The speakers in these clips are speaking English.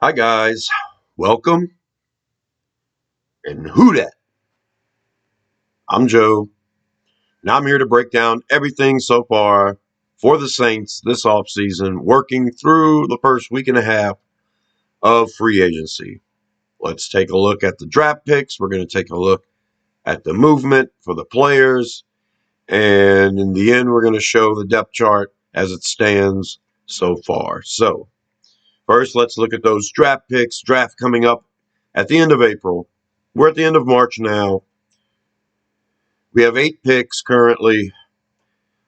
Hi guys, welcome and who dat? I'm Joe, and I'm here to break down everything so far for the Saints this offseason, working through the first week and a half of free agency. Let's take a look at the draft picks. We're going to take a look at the movement for the players, and in the end, we're going to show the depth chart as it stands so far. So, first, let's look at those draft picks. Draft coming up at the end of April. We're at the end of March now. We have 8 picks currently,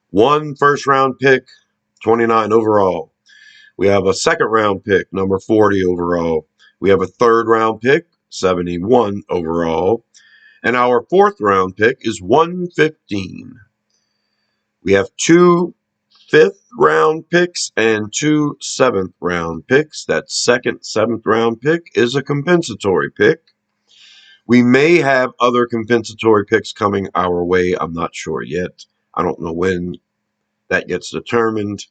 one first round pick, 29 overall. We have a second round pick, number 40 overall. We have a third round pick, 71 overall. And our fourth round pick is 115. We have 2 fifth round picks and 2 seventh round picks. That second seventh round pick is a compensatory pick. We may have other compensatory picks coming our way. I'm not sure yet. I don't know when that gets determined.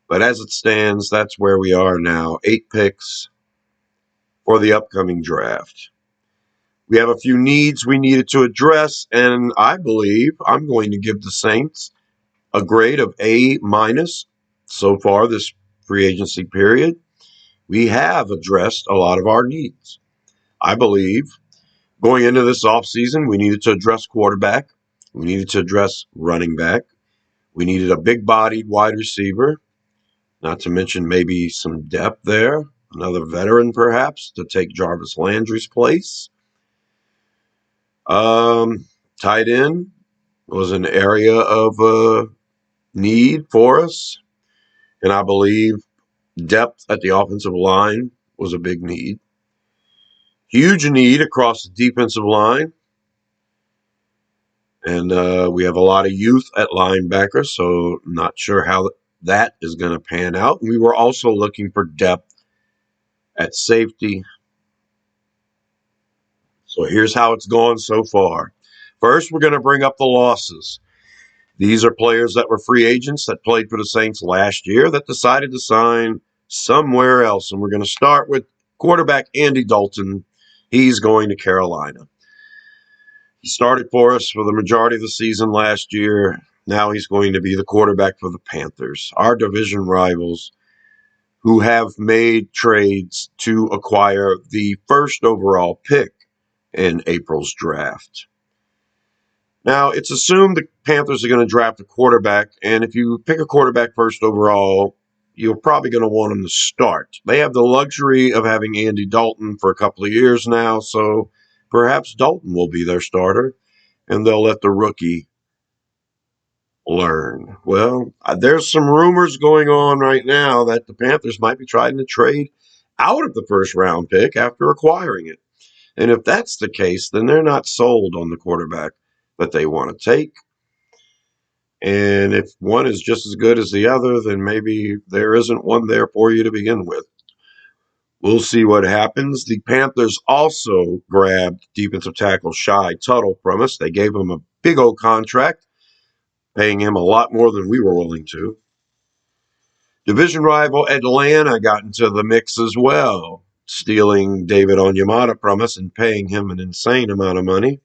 But as it stands, that's where we are now. 8 picks for the upcoming draft. We have a few needs we needed to address, and I believe I'm going to give the Saints a grade of A minus so far this free agency period. We have addressed a lot of our needs. I believe going into this offseason, we needed to address quarterback. We needed to address running back. We needed a big-bodied wide receiver, not to mention maybe some depth there. Another veteran, perhaps, to take Jarvis Landry's place. Tight end was an area of need for us. And I believe depth at the offensive line was a big need. Huge need across the defensive line. And we have a lot of youth at linebacker, so not sure how that is going to pan out. And we were also looking for depth at safety. So here's how it's gone so far. First, we're going to bring up the losses. These are players that were free agents that played for the Saints last year that decided to sign somewhere else. And we're going to start with quarterback Andy Dalton. He's going to Carolina. He started for us for the majority of the season last year. Now he's going to be the quarterback for the Panthers, our division rivals, who have made trades to acquire the first overall pick in April's draft. Now, it's assumed the Panthers are going to draft a quarterback, and if you pick a quarterback first overall, you're probably going to want him to start. They have the luxury of having Andy Dalton for a couple of years now, so perhaps Dalton will be their starter, and they'll let the rookie learn. Well, there's some rumors going on right now that the Panthers might be trying to trade out of the first round pick after acquiring it. And if that's the case, then they're not sold on the quarterback that they want to take. And if one is just as good as the other, then maybe there isn't one there for you to begin with. We'll see what happens. The Panthers also grabbed defensive tackle Shy Tuttle from us. They gave him a big old contract, paying him a lot more than we were willing to. Division rival Atlanta got into the mix as well, stealing David Onyemata from us and paying him an insane amount of money.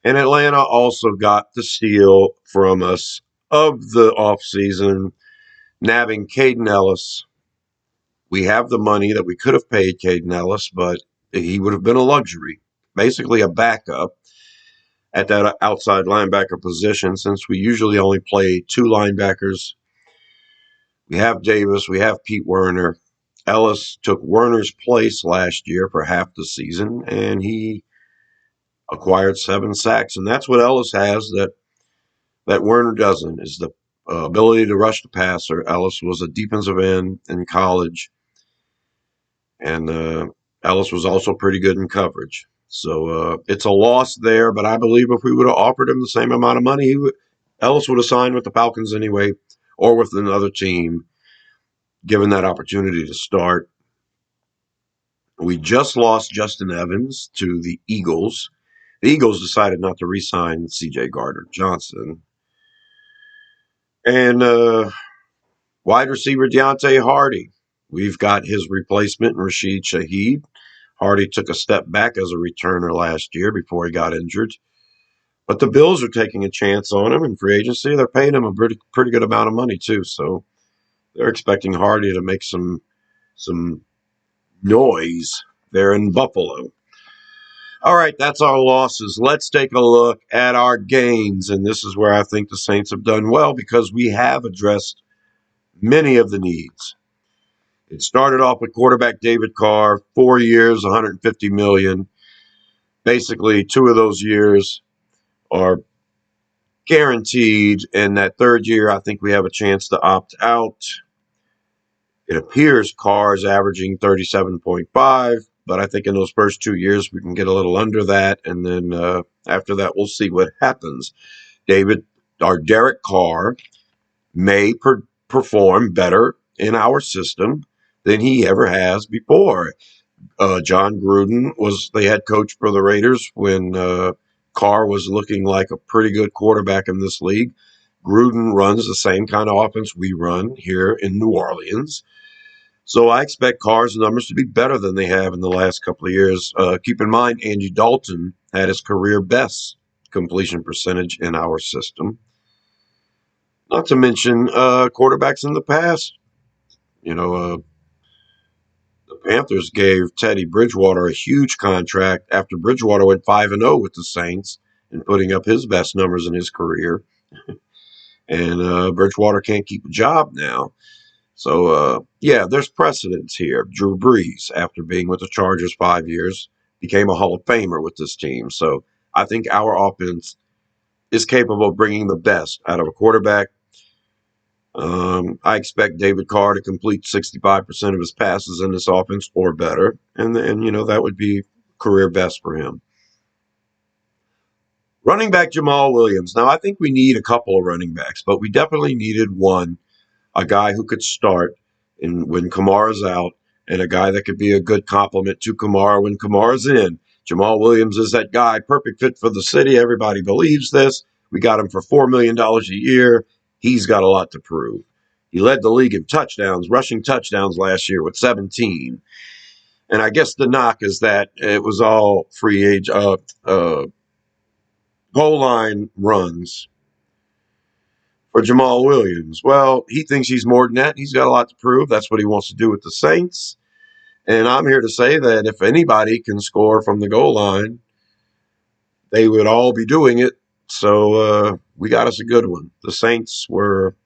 And Atlanta also got the steal from us of the offseason, nabbing Caden Ellis. We have the money that we could have paid Caden Ellis, but he would have been a luxury, basically a backup at that outside linebacker position, since we usually only play 2 linebackers. We have Davis, we have Pete Werner. Ellis took Werner's place last year for half the season, and he acquired 7 sacks. And that's what Ellis has that Werner doesn't, is the ability to rush the passer. Ellis was a defensive end in college, and Ellis was also pretty good in coverage. So it's a loss there, but I believe if we would have offered him the same amount of money, Ellis would have signed with the Falcons anyway, or with another team, given that opportunity to start. We just lost Justin Evans to the Eagles. The Eagles decided not to re-sign C.J. Gardner-Johnson. And wide receiver Deontay Hardy we've got his replacement, Rashid Shaheed. Hardy took a step back as a returner last year before he got injured. But the Bills are taking a chance on him in free agency. They're paying him a pretty good amount of money, too. So they're expecting Hardy to make some noise there in Buffalo. All right, that's our losses. Let's take a look at our gains. And this is where I think the Saints have done well because we have addressed many of the needs. It started off with quarterback David Carr, 4 years, $150 million. Basically, 2 of those years are guaranteed. And that third year, I think we have a chance to opt out. It appears Carr's averaging 37.5, but I think in those first 2 years, we can get a little under that. And then after that, we'll see what happens. Derek Carr may perform better in our system than he ever has before. John Gruden was the head coach for the Raiders when Carr was looking like a pretty good quarterback in this league. Gruden runs the same kind of offense we run here in New Orleans. So I expect Carr's numbers to be better than they have in the last couple of years. Keep in mind, Andy Dalton had his career best completion percentage in our system. Not to mention quarterbacks in the past. The Panthers gave Teddy Bridgewater a huge contract after Bridgewater went 5-0 with the Saints and putting up his best numbers in his career. And Bridgewater can't keep a job now. So, there's precedence here. Drew Brees, after being with the Chargers 5 years, became a Hall of Famer with this team. So I think our offense is capable of bringing the best out of a quarterback. I expect David Carr to complete 65% of his passes in this offense or better. And that would be career best for him. Running back Jamal Williams. Now, I think we need a couple of running backs, but we definitely needed one, a guy who could start when Kamara's out, and a guy that could be a good complement to Kamara when Kamara's in. Jamal Williams is that guy, perfect fit for the city. Everybody believes this. We got him for $4 million a year. He's got a lot to prove. He led the league in touchdowns, rushing touchdowns last year with 17. And I guess the knock is that it was all goal line runs for Jamal Williams. Well, he thinks he's more than that. He's got a lot to prove. That's what he wants to do with the Saints. And I'm here to say that if anybody can score from the goal line, they would all be doing it. So we got us a good one. The Saints were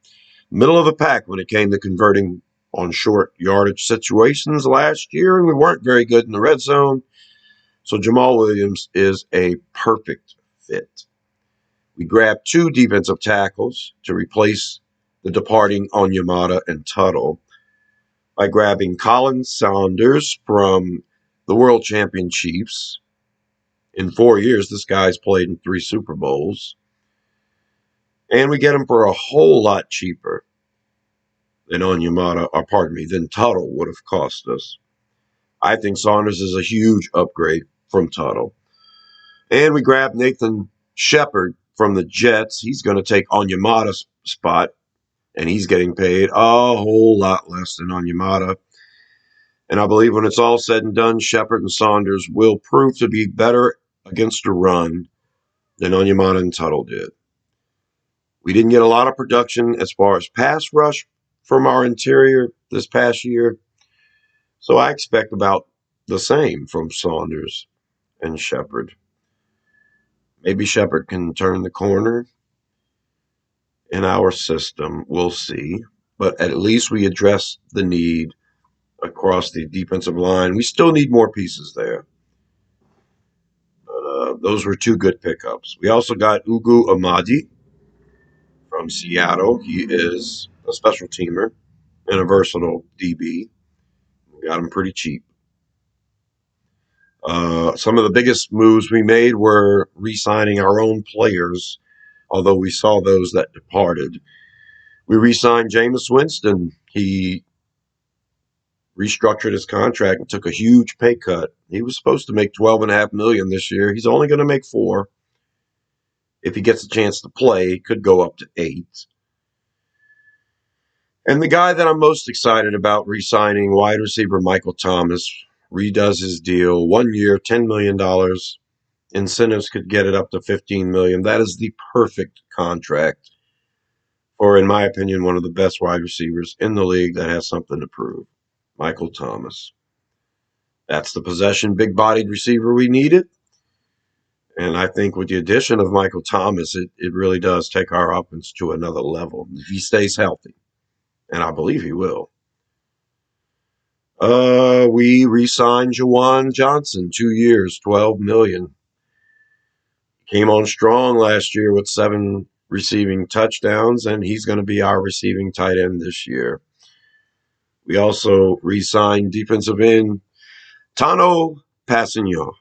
middle of the pack when it came to converting on short yardage situations last year, and we weren't very good in the red zone. So Jamal Williams is a perfect fit. We grabbed 2 defensive tackles to replace the departing Onyemata and Tuttle by grabbing Colin Saunders from the World Champion Chiefs. In 4 years, this guy's played in 3 Super Bowls. And we get him for a whole lot cheaper than than Tuttle would have cost us. I think Saunders is a huge upgrade from Tuttle. And we grabbed Nathan Shepard from the Jets. He's going to take Onyemata's spot, and he's getting paid a whole lot less than Onyemata. And I believe when it's all said and done, Shepard and Saunders will prove to be better against the run than Onyemata and Tuttle did. We didn't get a lot of production as far as pass rush from our interior this past year. So I expect about the same from Saunders and Shepard. Maybe Shepard can turn the corner in our system. We'll see. But at least we address the need across the defensive line. We still need more pieces there. Those were 2 good pickups. We also got Ugu Amadi from Seattle. He is a special teamer and a versatile DB. We got him pretty cheap. Some of the biggest moves we made were re-signing our own players, although we saw those that departed. We re-signed Jameis Winston. He restructured his contract and took a huge pay cut. He was supposed to make $12.5 million this year. He's only going to make $4 million. If he gets a chance to play, he could go up to $8 million. And the guy that I'm most excited about re-signing, wide receiver Michael Thomas, redoes his deal, 1 year, $10 million. Incentives could get it up to $15 million. That is the perfect contract for, in my opinion, one of the best wide receivers in the league that has something to prove. Michael Thomas. That's the possession, big-bodied receiver we needed. And I think with the addition of Michael Thomas, it really does take our offense to another level if he stays healthy. And I believe he will. We re-signed Juwan Johnson, 2 years, $12 million. Came on strong last year with 7 receiving touchdowns, and he's going to be our receiving tight end this year. We also re-signed defensive end Tano Passignon.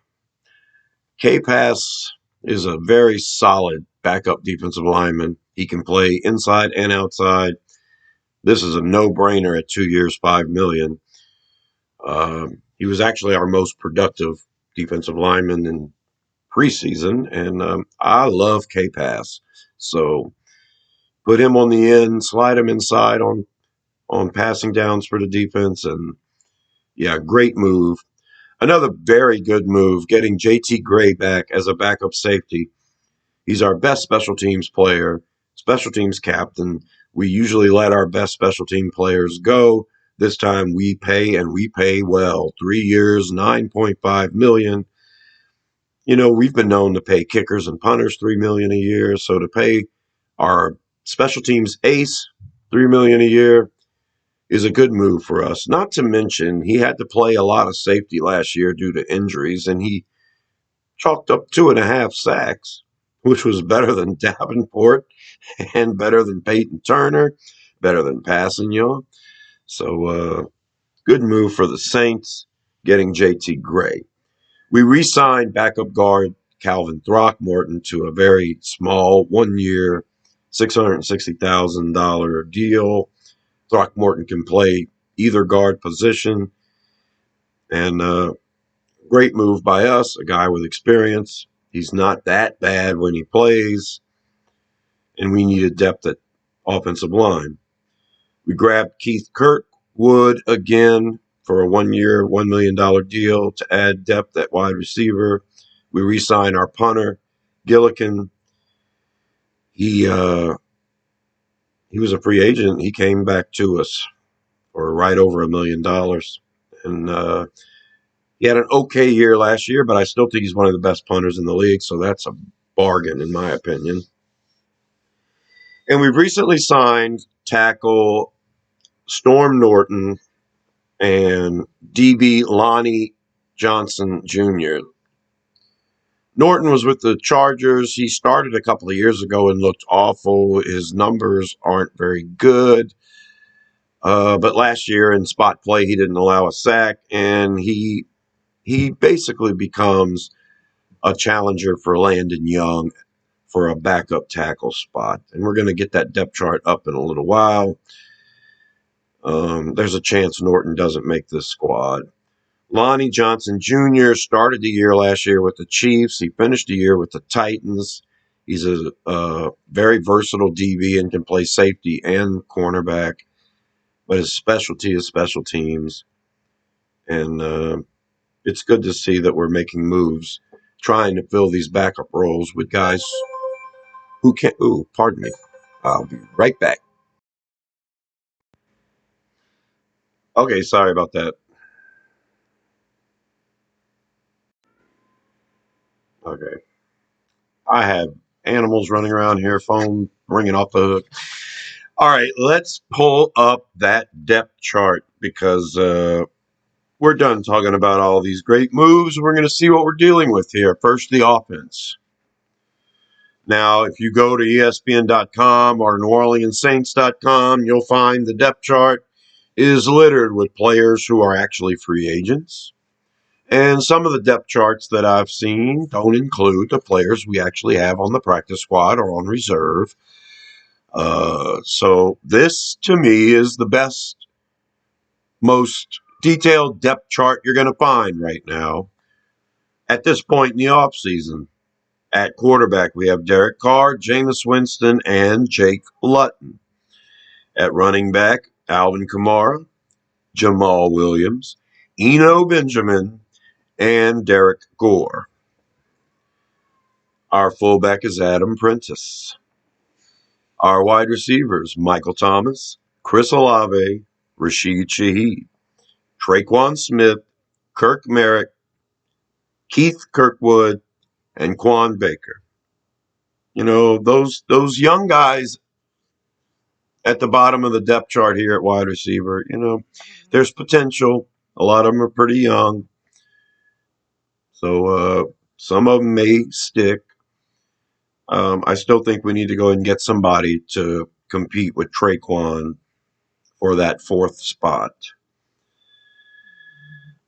K-Pass is a very solid backup defensive lineman. He can play inside and outside. This is a no-brainer at 2 years, $5 million. He was actually our most productive defensive lineman in preseason, and I love K-Pass. So put him on the end, slide him inside on passing downs for the defense, and yeah, great move. Another very good move, getting JT Gray back as a backup safety. He's our best special teams player, special teams captain. We usually let our best special team players go. This time we pay, and we pay well. 3 years, $9.5 million. You know, we've been known to pay kickers and punters $3 million a year. So to pay our special teams ace $3 million a year is a good move for us. Not to mention, he had to play a lot of safety last year due to injuries, and he chalked up 2.5 sacks, which was better than Davenport and better than Peyton Turner, better than Passignon. So good move for the Saints getting JT Gray. We re-signed backup guard Calvin Throckmorton to a very small 1 year, $660,000 deal. Throckmorton can play either guard position, and great move by us, a guy with experience. He's not that bad when he plays, and we needed depth at offensive line. We grabbed Keith Kirkwood again for a 1 year, $1 million deal to add depth at wide receiver. We re-signed our punter, Gillikin. He was a free agent. He came back to us for right over $1 million. And he had an okay year last year, but I still think he's one of the best punters in the league, so that's a bargain in my opinion. And we've recently signed tackle Storm Norton and DB Lonnie Johnson Jr. Norton was with the Chargers. He started a couple of years ago and looked awful. His numbers aren't very good. But last year in spot play, he didn't allow a sack, and he basically becomes a challenger for Landon Young for a backup tackle spot. And we're going to get that depth chart up in a little while. There's a chance Norton doesn't make this squad. Lonnie Johnson Jr. started the year last year with the Chiefs. He finished the year with the Titans. He's a very versatile DB and can play safety and cornerback. But his specialty is special teams. And it's good to see that we're making moves, trying to fill these backup roles with guys who can't. Ooh, pardon me. I'll be right back. Okay, sorry about that. Okay. I have animals running around here, phone ringing off the hook. All right, let's pull up that depth chart because we're done talking about all these great moves. We're going to see what we're dealing with here. First, the offense. Now, if you go to ESPN.com or NewOrleansSaints.com, you'll find the depth chart is littered with players who are actually free agents. And some of the depth charts that I've seen don't include the players we actually have on the practice squad or on reserve. So this, to me, is the best, most detailed depth chart you're going to find right now at this point in the offseason. At quarterback, we have Derek Carr, Jameis Winston, and Jake Luton. At running back, Alvin Kamara, Jamal Williams, Eno Benjamin, and Derek Gore. Our fullback is Adam Prentice. Our wide receivers, Michael Thomas, Chris Olave, Rashid Shaheed, Traquan Smith, Kirk Merrick, Keith Kirkwood, and Quan Baker. You know, those young guys at the bottom of the depth chart here at wide receiver, you know, there's potential. A lot of them are pretty young. So some of them may stick. I still think we need to go and get somebody to compete with Traquan for that fourth spot.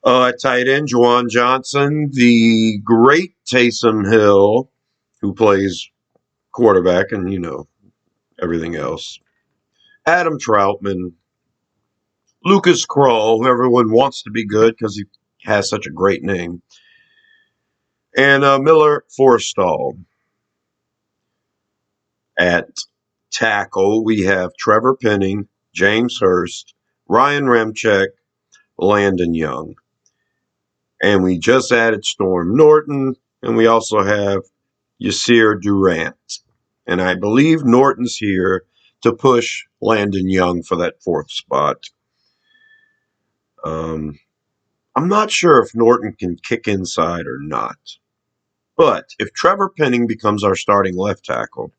At tight end, Juwan Johnson, the great Taysom Hill, who plays quarterback and, you know, everything else. Adam Troutman, Lucas Krull, who everyone wants to be good because he has such a great name, and Miller Forrestall. At tackle, we have Trevor Penning, James Hurst, Ryan Ramczyk, Landon Young. And we just added Storm Norton, and we also have Yasir Durant. And I believe Norton's here to push Landon Young for that fourth spot. I'm not sure if Norton can kick inside or not. But if Trevor Penning becomes our starting left tackle,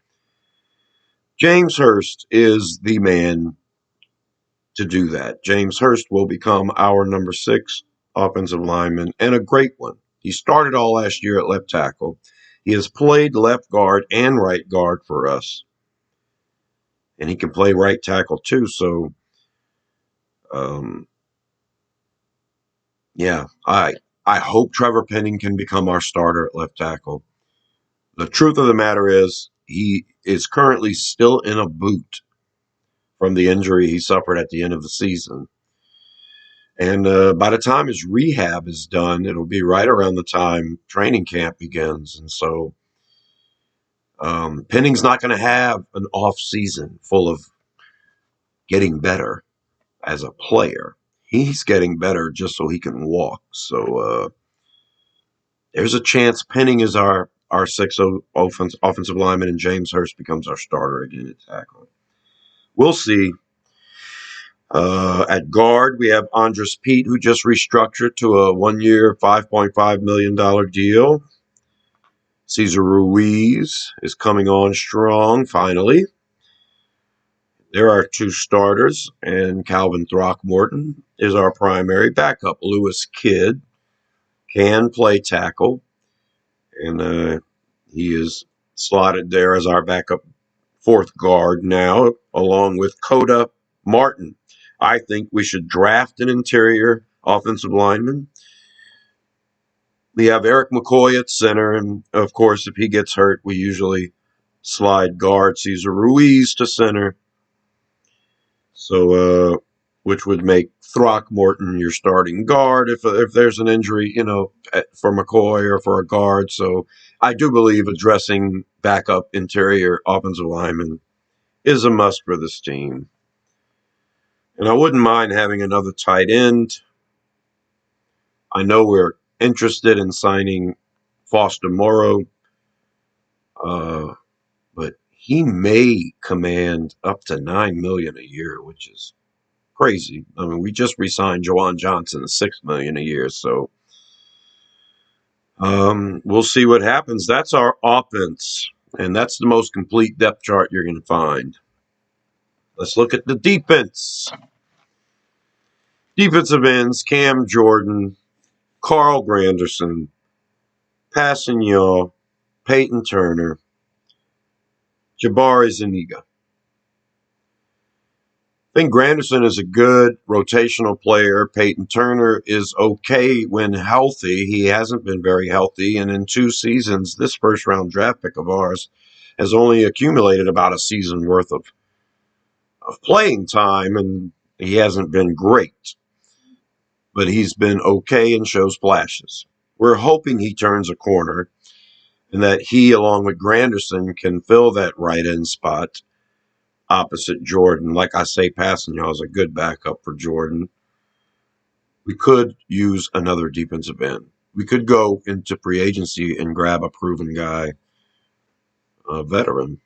James Hurst is the man to do that. James Hurst will become our number 6 offensive lineman, and a great one. He started all last year at left tackle. He has played left guard and right guard for us. And he can play right tackle too. So, yeah, I hope Trevor Penning can become our starter at left tackle. The truth of the matter is he is currently still in a boot from the injury he suffered at the end of the season. And by the time his rehab is done, it'll be right around the time training camp begins. And so Penning's not going to have an off season full of getting better as a player. He's getting better just so he can walk. So there's a chance Penning is our 6th offensive lineman and James Hurst becomes our starter again at tackle. We'll see. At guard, we have Andres Pete, who just restructured to a 1-year, $5.5 million deal. Cesar Ruiz is coming on strong, finally. There are 2 starters, and Calvin Throckmorton is our primary backup. Lewis Kidd can play tackle, and he is slotted there as our backup 4th guard now, along with Coda Martin. I think we should draft an interior offensive lineman. We have Eric McCoy at center, and of course, if he gets hurt, we usually slide guard Cesar Ruiz to center. So, which would make Throckmorton your starting guard if there's an injury, you know, for McCoy or for a guard. So, I do believe addressing backup interior offensive lineman is a must for this team. And I wouldn't mind having another tight end. I know we're interested in signing Foster Moreau, but he may command up to $9 million a year, which is crazy. I mean, we just re-signed Juwan Johnson at $6 million a year, so we'll see what happens. That's our offense, and that's the most complete depth chart you're going to find. Let's look at the defense. Defensive ends: Cam Jordan, Carl Granderson, Passanio, Peyton Turner, Jabari Zuniga. I think Granderson is a good rotational player. Peyton Turner is okay when healthy. He hasn't been very healthy, and in 2 seasons, this first-round draft pick of ours has only accumulated about a season worth of playing time, and he hasn't been great. But he's been okay and shows flashes. We're hoping he turns a corner and that he, along with Granderson, can fill that right end spot. opposite Jordan. Like I say, Passanha is a good backup for Jordan. We could use another defensive end. We could go into free agency and grab a proven guy, a veteran,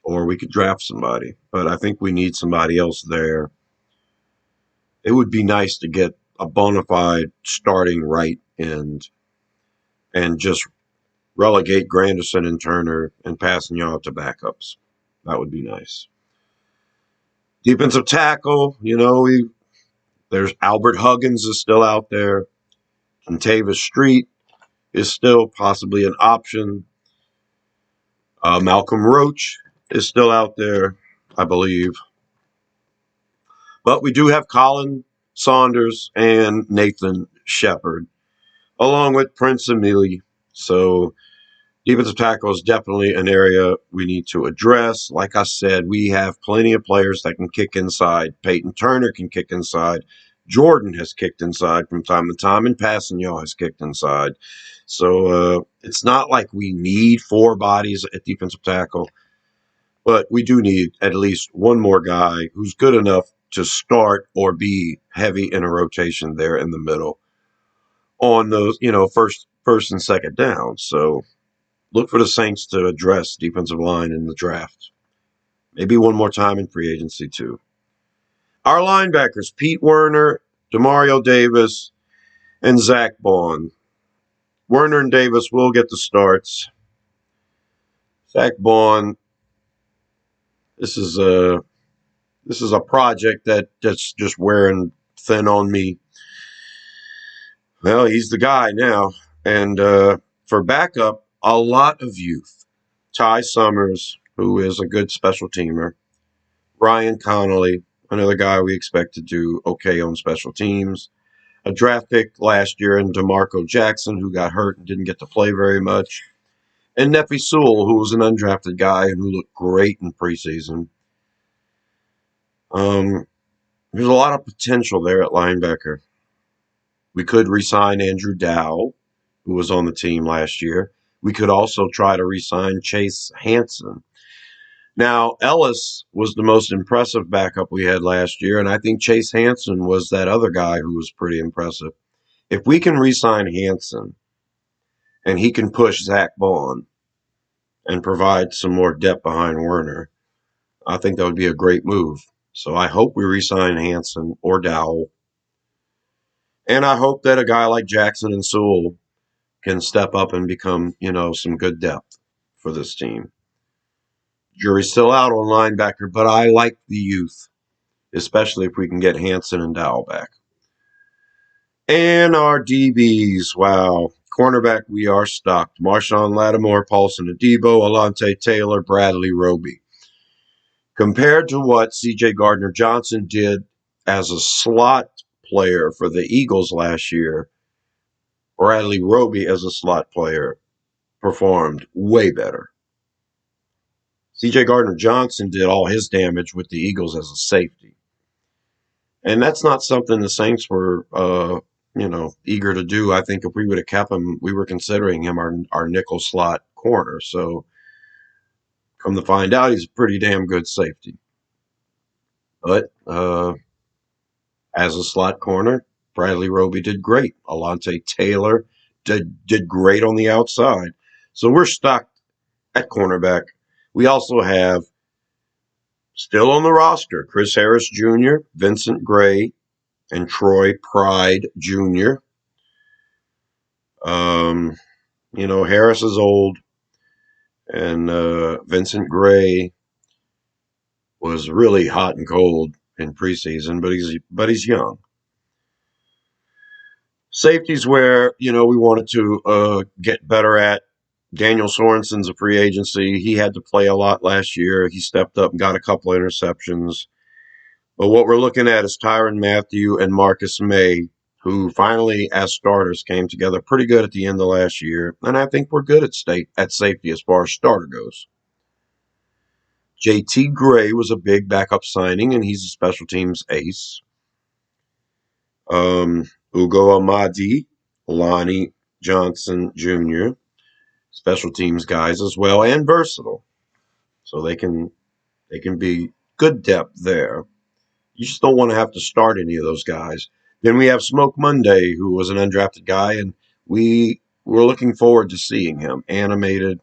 or we could draft somebody. But I think we need somebody else there. It would be nice to get a bona fide starting right end and just relegate Granderson and Turner and Passanha to backups. That would be nice. Defensive tackle, there's Albert Huggins is still out there. Contavious Street is still possibly an option. Malcolm Roach is still out there, I believe. But we do have Colin Saunders and Nathan Shepard, along with Prince Emili. So defensive tackle is definitely an area we need to address. Like I said, we have plenty of players that can kick inside. Peyton Turner can kick inside. Jordan has kicked inside from time to time, and Passanha has kicked inside. So it's not like we need four bodies at defensive tackle, but we do need at least one more guy who's good enough to start or be heavy in a rotation there in the middle on those, first and second down. So look for the Saints to address defensive line in the draft. Maybe one more time in free agency, too. Our linebackers, Pete Werner, Demario Davis, and Zach Bond. Werner and Davis will get the starts. Zach Bond, this is a project that's just wearing thin on me. Well, he's the guy now. And for backup, a lot of youth. Ty Summers, who is a good special teamer. Ryan Connolly, another guy we expect to do okay on special teams. A draft pick last year in DeMarco Jackson, who got hurt and didn't get to play very much. And Nefi Sewell, who was an undrafted guy and who looked great in preseason. There's a lot of potential there at linebacker. We could re-sign Andrew Dow, who was on the team last year. We could also try to re-sign Chase Hansen. Now, Ellis was the most impressive backup we had last year, and I think Chase Hansen was that other guy who was pretty impressive. If we can re-sign Hansen and he can push Zach Bond and provide some more depth behind Werner, I think that would be a great move. So I hope we re-sign Hansen or Dowell. And I hope that a guy like Jackson and Sewell can step up and become, some good depth for this team. Jury's still out on linebacker, but I like the youth, especially if we can get Hansen and Dowell back. And our DBs, wow. Cornerback, we are stocked. Marshawn Lattimore, Paulson Adebo, Alante Taylor, Bradley Roby. Compared to what C.J. Gardner-Johnson did as a slot player for the Eagles last year, Bradley Roby as a slot player performed way better. C.J. Gardner-Johnson did all his damage with the Eagles as a safety. And that's not something the Saints were, eager to do. I think if we would have kept him, we were considering him our nickel slot corner. So come to find out, he's a pretty damn good safety. But as a slot corner, Bradley Roby did great. Alante Taylor did great on the outside. So we're stocked at cornerback. We also have, still on the roster, Chris Harris Jr., Vincent Gray, and Troy Pride Jr. Harris is old, and Vincent Gray was really hot and cold in preseason, but he's young. Safeties where, we wanted to get better at. Daniel Sorensen's a free agency. He had to play a lot last year. He stepped up and got a couple of interceptions. But what we're looking at is Tyrann Mathieu and Marcus May, who finally, as starters, came together pretty good at the end of last year. And I think we're good at safety as far as starter goes. J.T. Gray was a big backup signing, and he's a special teams ace. Ugo Amadi, Lonnie Johnson Jr., special teams guys as well, and versatile. So they can They can be good depth there. You just don't want to have to start any of those guys. Then we have Smoke Monday, who was an undrafted guy, and we're looking forward to seeing him. Animated,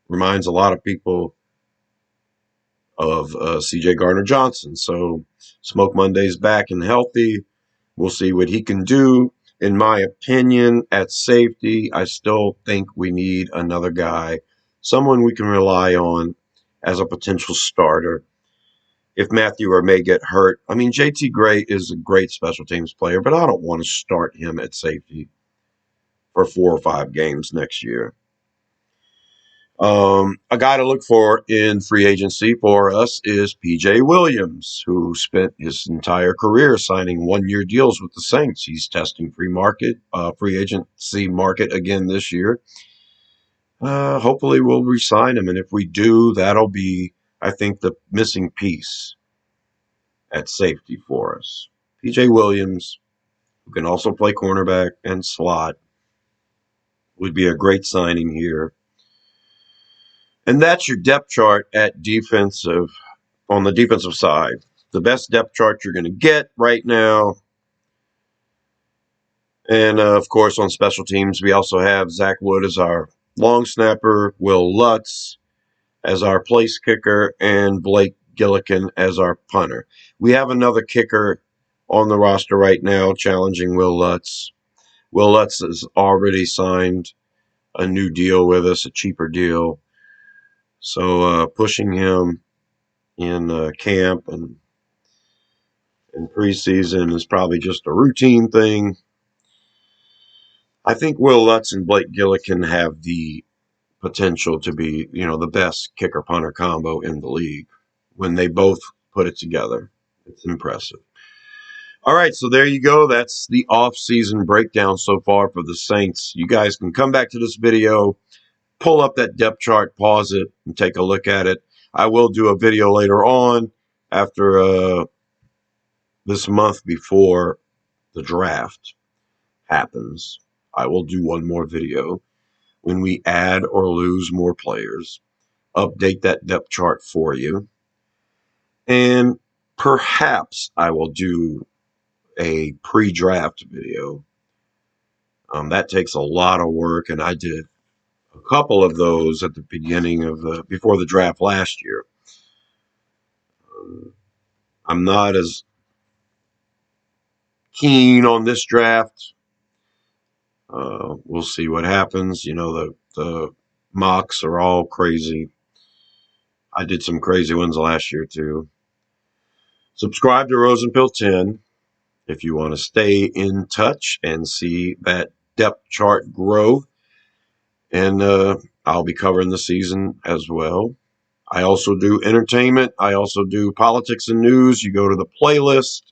reminds a lot of people of C.J. Gardner-Johnson. So Smoke Monday's back and healthy. We'll see what he can do. In my opinion, at safety, I still think we need another guy, someone we can rely on as a potential starter. If Matthew or May get hurt, I mean, JT Gray is a great special teams player, but I don't want to start him at safety for 4 or 5 games next year. A guy to look for in free agency for us is PJ Williams, who spent his entire career signing 1-year deals with the Saints. He's testing free agency market again this year. Hopefully we'll re-sign him, and if we do, that'll be, I think, the missing piece at safety for us. PJ Williams, who can also play cornerback and slot, would be a great signing here. And that's your depth chart at defensive, on the defensive side. The best depth chart you're going to get right now. And, of course, on special teams, we also have Zach Wood as our long snapper, Will Lutz as our place kicker, and Blake Gillikin as our punter. We have another kicker on the roster right now challenging Will Lutz. Will Lutz has already signed a new deal with us, a cheaper deal. So pushing him in camp and in preseason is probably just a routine thing. I think Will Lutz and Blake Gillikin have the potential to be, the best kicker punter combo in the league when they both put it together. It's impressive. All right, so there you go. That's the off-season breakdown so far for the Saints. You guys can come back to this video, pull up that depth chart, pause it, and take a look at it. I will do a video later on after this month before the draft happens. I will do one more video when we add or lose more players, update that depth chart for you, and perhaps I will do a pre-draft video. That takes a lot of work, and I did a couple of those at the beginning of before the draft last year. I'm not as keen on this draft. We'll see what happens. The mocks are all crazy. I did some crazy ones last year too. Subscribe to Rosenpill 10 if you want to stay in touch and see that depth chart grow. And I'll be covering the season as well. I also do entertainment. I also do politics and news. You go to the playlist,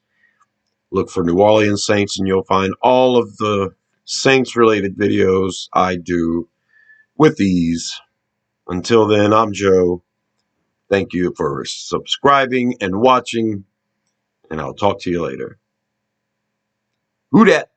look for New Orleans Saints, and you'll find all of the Saints-related videos I do with ease. Until then, I'm Joe. Thank you for subscribing and watching, and I'll talk to you later. Who dat?